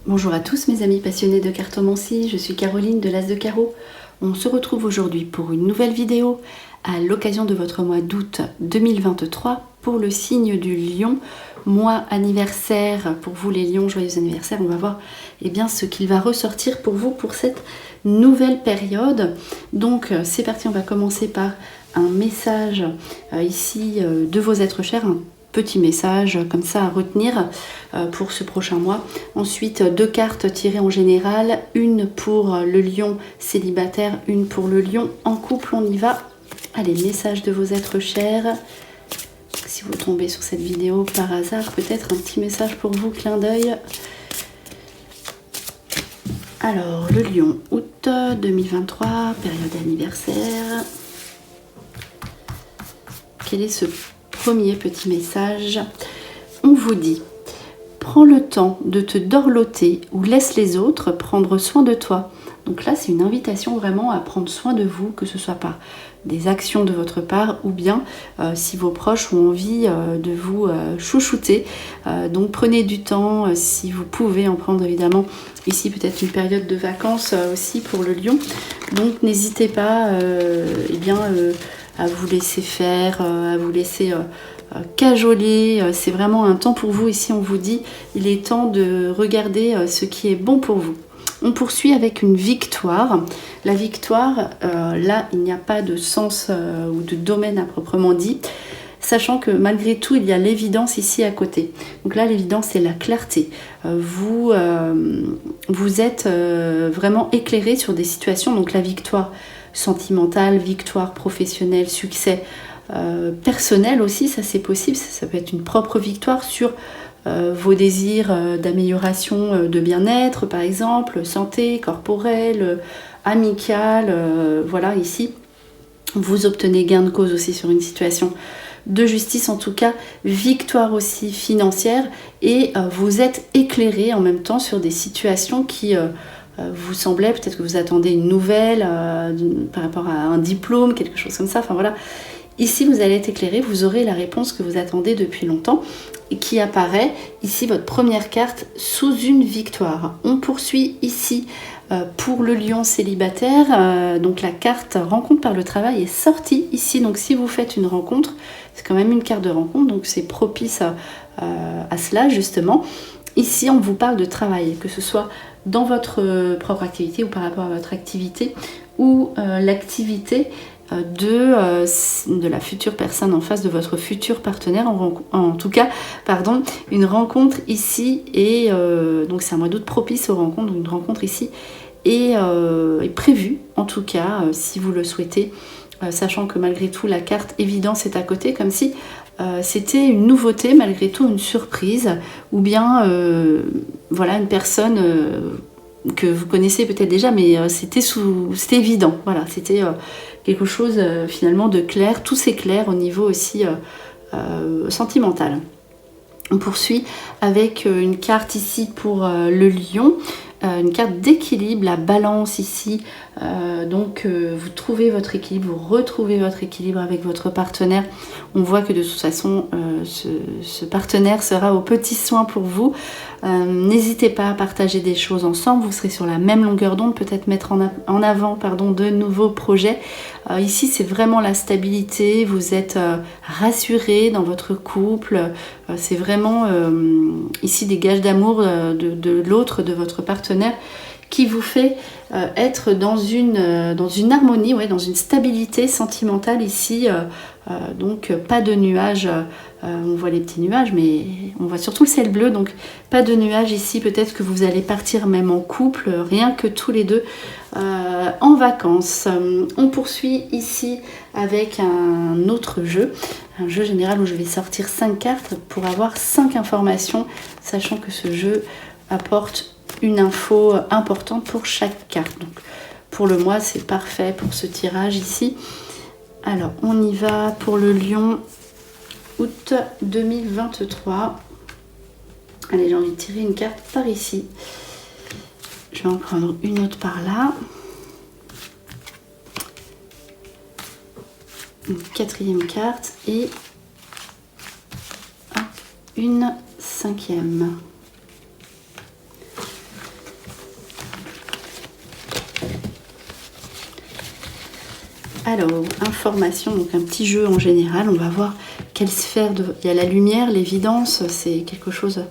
Bonjour à tous mes amis passionnés de cartomancie, je suis Caroline de l'As de Carreau. On se retrouve aujourd'hui pour une nouvelle vidéo à l'occasion de votre mois d'août 2023 pour le signe du Lion, mois anniversaire pour vous les Lions, joyeux anniversaire. On va voir ce qu'il va ressortir pour vous pour cette nouvelle période. Donc c'est parti, on va commencer par un message ici de vos êtres chers, un petit message comme ça à retenir pour ce prochain mois. Ensuite, 2 cartes tirées en général, une pour le lion célibataire, une pour le lion en couple. On y va. Allez, message de vos êtres chers. Si vous tombez sur cette vidéo par hasard, peut-être un petit message pour vous, clin d'œil. Alors, le lion, août 2023, période anniversaire. Quel est ce premier petit message? On vous dit: prends le temps de te dorloter ou laisse les autres prendre soin de toi. Donc là, c'est une invitation vraiment à prendre soin de vous, que ce soit par des actions de votre part ou bien si vos proches ont envie de vous chouchouter. Donc prenez du temps, si vous pouvez en prendre évidemment. Ici, peut-être une période de vacances aussi pour le lion. Donc n'hésitez pas à vous laisser faire, à vous laisser cajoler. C'est vraiment un temps pour vous. Ici, on vous dit, il est temps de regarder ce qui est bon pour vous. On poursuit avec une victoire. La victoire, là, il n'y a pas de sens ou de domaine à proprement dit, sachant que malgré tout, il y a l'évidence ici à côté. Donc là, l'évidence, c'est la clarté. Vous êtes vraiment éclairé sur des situations. Donc la victoire sentimentale, victoire professionnelle, succès personnel aussi, ça c'est possible. Ça peut être une propre victoire sur vos désirs d'amélioration de bien-être, par exemple, santé, corporelle, amicale. Voilà, ici, vous obtenez gain de cause aussi sur une situation de justice, en tout cas, victoire aussi financière, et vous êtes éclairé en même temps sur des situations qui vous semblaient, peut-être que vous attendez une nouvelle par rapport à un diplôme, quelque chose comme ça, enfin voilà. Ici, vous allez être éclairé, vous aurez la réponse que vous attendez depuis longtemps et qui apparaît ici, votre première carte, sous une victoire. On poursuit ici pour le lion célibataire. Donc la carte rencontre par le travail est sortie ici. Donc si vous faites une rencontre, c'est quand même une carte de rencontre, donc c'est propice à cela justement. Ici, on vous parle de travail, que ce soit dans votre propre activité ou par rapport à votre activité ou l'activité de la future personne en face, de votre futur partenaire, en tout cas, pardon, une rencontre ici, et donc c'est un mois d'août propice aux rencontres, donc une rencontre ici est prévue, en tout cas, si vous le souhaitez, sachant que malgré tout, la carte évidence est à côté, comme si c'était une nouveauté, malgré tout, une surprise, ou bien, voilà, une personne que vous connaissez peut-être déjà, mais c'était évident, voilà, c'était quelque chose finalement de clair, tout s'éclaire au niveau aussi sentimental. On poursuit avec une carte ici pour le lion, une carte d'équilibre, la balance ici. Donc vous trouvez votre équilibre, vous retrouvez votre équilibre avec votre partenaire. On voit que de toute façon ce partenaire sera aux petits soins pour vous. N'hésitez pas à partager des choses ensemble, vous serez sur la même longueur d'onde, peut-être mettre en avant de nouveaux projets. Ici c'est vraiment la stabilité, vous êtes rassuré dans votre couple, c'est vraiment ici des gages d'amour de l'autre, de votre partenaire, qui vous fait être dans une harmonie, ouais, dans une stabilité sentimentale ici. Donc pas de nuages, on voit les petits nuages, mais on voit surtout le ciel bleu, donc pas de nuages ici. Peut-être que vous allez partir même en couple, rien que tous les deux en vacances. On poursuit ici avec un autre jeu, un jeu général où je vais sortir 5 cartes pour avoir 5 informations, sachant que ce jeu apporte une info importante pour chaque carte. Donc pour le mois, c'est parfait pour ce tirage ici. Alors on y va pour le lion août 2023. Allez, j'ai envie de tirer une carte par ici. Je vais en prendre une autre par là. une quatrième carte et une cinquième. Alors, information, donc un petit jeu en général, on va voir quelle sphère de... Il y a la lumière, l'évidence, c'est quelque chose...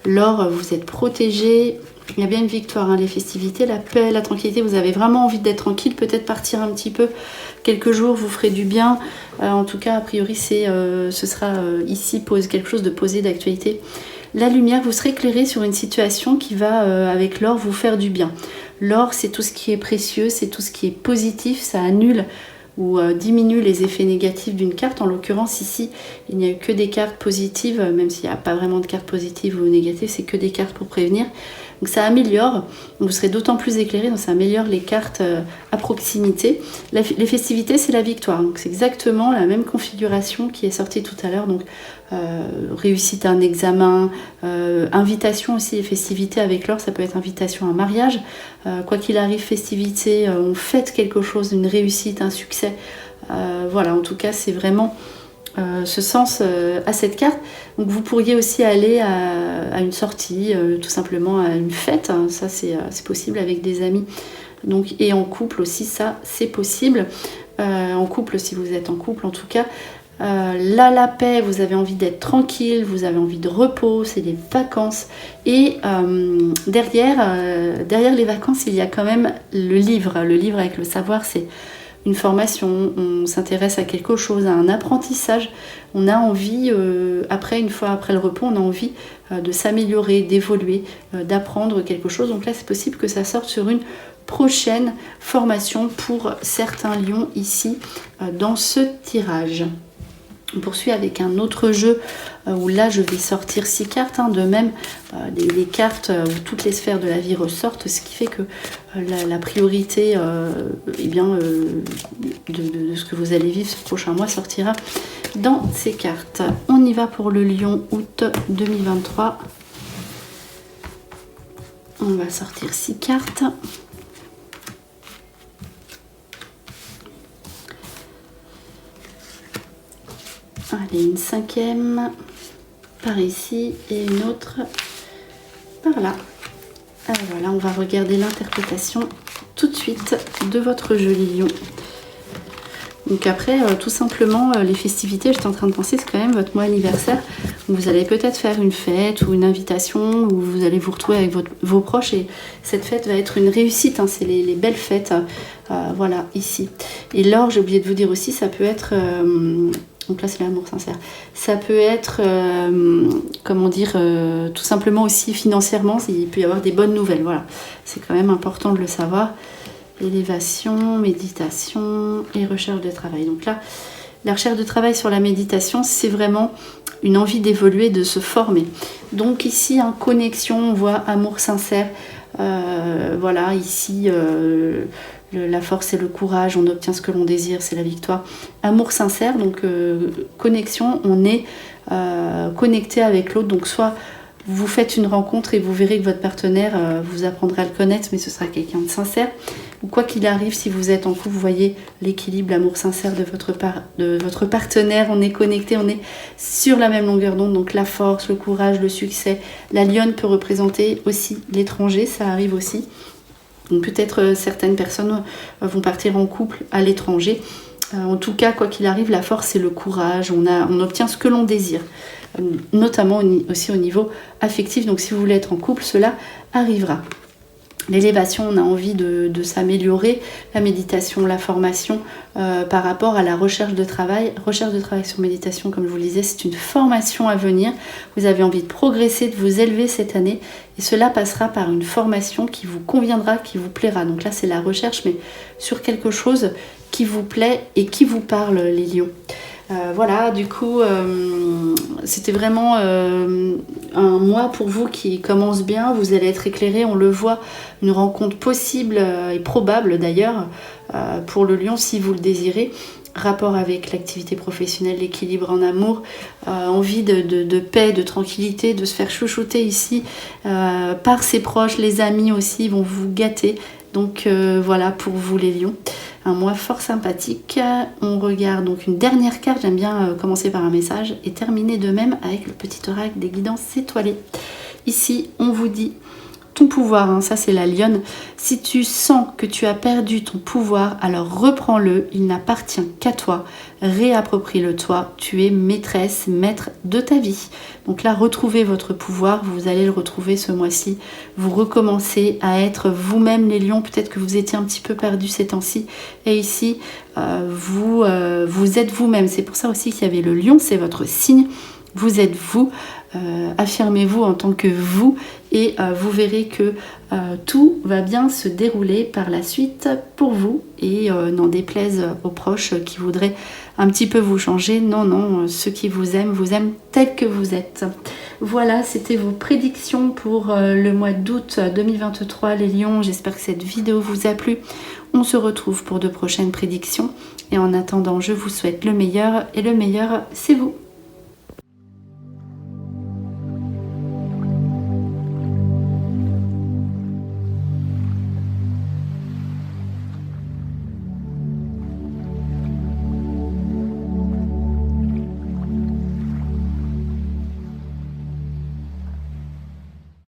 L'or, vous êtes protégé, il y a bien une victoire, hein, les festivités, la paix, la tranquillité, vous avez vraiment envie d'être tranquille, peut-être partir un petit peu, quelques jours vous ferez du bien, en tout cas a priori ce sera ici quelque chose de posé, d'actualité. La lumière, vous serez éclairé sur une situation qui va avec l'or vous faire du bien. L'or, c'est tout ce qui est précieux, c'est tout ce qui est positif, ça annule ou diminue les effets négatifs d'une carte. En l'occurrence ici, il n'y a eu que des cartes positives, même s'il n'y a pas vraiment de cartes positives ou négatives, c'est que des cartes pour prévenir. Donc ça améliore, vous serez d'autant plus éclairé, donc ça améliore les cartes à proximité. Les festivités, c'est la victoire, donc c'est exactement la même configuration qui est sortie tout à l'heure. Donc réussite à un examen, invitation aussi, les festivités avec l'or, ça peut être invitation à un mariage. Quoi qu'il arrive, festivité, on fête quelque chose, une réussite, un succès. Voilà, en tout cas, c'est vraiment ce sens à cette carte. Donc vous pourriez aussi aller à une sortie, tout simplement à une fête, hein. Ça c'est possible avec des amis. Donc, et en couple aussi, ça c'est possible. En couple, si vous êtes en couple en tout cas. Là, la paix, vous avez envie d'être tranquille, vous avez envie de repos, c'est des vacances. Et derrière les vacances, il y a quand même le livre. Le livre avec le savoir, c'est une formation, on s'intéresse à quelque chose, à un apprentissage. On a envie, une fois après le repos, on a envie de s'améliorer, d'évoluer, d'apprendre quelque chose. Donc là, c'est possible que ça sorte sur une prochaine formation pour certains lions ici dans ce tirage. On poursuit avec un autre jeu où là je vais sortir 6 cartes, hein. De même les cartes où toutes les sphères de la vie ressortent, ce qui fait que la priorité de ce que vous allez vivre ce prochain mois sortira dans ces cartes. On y va pour le lion août 2023. On va sortir 6 cartes. Allez, une cinquième par ici et une autre par là. Alors voilà, on va regarder l'interprétation tout de suite de votre joli lion. Donc après, tout simplement, les festivités, j'étais en train de penser, c'est quand même votre mois anniversaire. Vous allez peut-être faire une fête ou une invitation où vous allez vous retrouver avec vos proches et cette fête va être une réussite, hein, c'est les belles fêtes, voilà, ici. Et l'or, j'ai oublié de vous dire aussi, ça peut être... donc là, c'est l'amour sincère. Ça peut être, tout simplement aussi financièrement, il peut y avoir des bonnes nouvelles. Voilà, c'est quand même important de le savoir. Élévation, méditation et recherche de travail. Donc là, la recherche de travail sur la méditation, c'est vraiment une envie d'évoluer, de se former. Donc ici, en connexion, on voit amour sincère. Voilà, ici... la force et le courage, on obtient ce que l'on désire, c'est la victoire. Amour sincère, donc connexion, on est connecté avec l'autre. Donc soit vous faites une rencontre et vous verrez que votre partenaire vous apprendra à le connaître, mais ce sera quelqu'un de sincère. Ou quoi qu'il arrive, si vous êtes en couple, vous voyez l'équilibre, l'amour sincère de votre partenaire. On est connecté, on est sur la même longueur d'onde. Donc la force, le courage, le succès. La lionne peut représenter aussi l'étranger, ça arrive aussi. Donc peut-être certaines personnes vont partir en couple à l'étranger. En tout cas, quoi qu'il arrive, la force et le courage, on obtient ce que l'on désire, notamment aussi au niveau affectif. Donc si vous voulez être en couple, cela arrivera. L'élévation, on a envie de s'améliorer, la méditation, la formation par rapport à la recherche de travail. Recherche de travail sur méditation, comme je vous le disais, c'est une formation à venir. Vous avez envie de progresser, de vous élever cette année et cela passera par une formation qui vous conviendra, qui vous plaira. Donc là, c'est la recherche, mais sur quelque chose qui vous plaît et qui vous parle, les lions. Voilà, du coup, c'était vraiment un mois pour vous qui commence bien. Vous allez être éclairé, on le voit, une rencontre possible et probable d'ailleurs pour le lion si vous le désirez. Rapport avec l'activité professionnelle, l'équilibre en amour, envie de paix, de tranquillité, de se faire chouchouter ici par ses proches, les amis aussi vont vous gâter. Donc voilà pour vous les lions. un mois fort sympathique. On regarde donc une dernière carte, j'aime bien commencer par un message et terminer de même avec le petit oracle des guidances étoilées. Ici, on vous dit ton pouvoir, hein, ça c'est la lionne. Si tu sens que tu as perdu ton pouvoir, alors reprends-le, il n'appartient qu'à toi. Réapproprie-le toi, tu es maîtresse, maître de ta vie. Donc là, retrouvez votre pouvoir, vous allez le retrouver ce mois-ci. Vous recommencez à être vous-même les lions, peut-être que vous étiez un petit peu perdu ces temps-ci. Et ici, vous êtes vous-même. C'est pour ça aussi qu'il y avait le lion, c'est votre signe. Vous êtes vous, affirmez-vous en tant que vous et vous verrez que tout va bien se dérouler par la suite pour vous et n'en déplaise aux proches qui voudraient un petit peu vous changer. Non, non, ceux qui vous aiment tels que vous êtes. Voilà, c'était vos prédictions pour le mois d'août 2023 les lions. J'espère que cette vidéo vous a plu. On se retrouve pour de prochaines prédictions et en attendant, je vous souhaite le meilleur et le meilleur, c'est vous.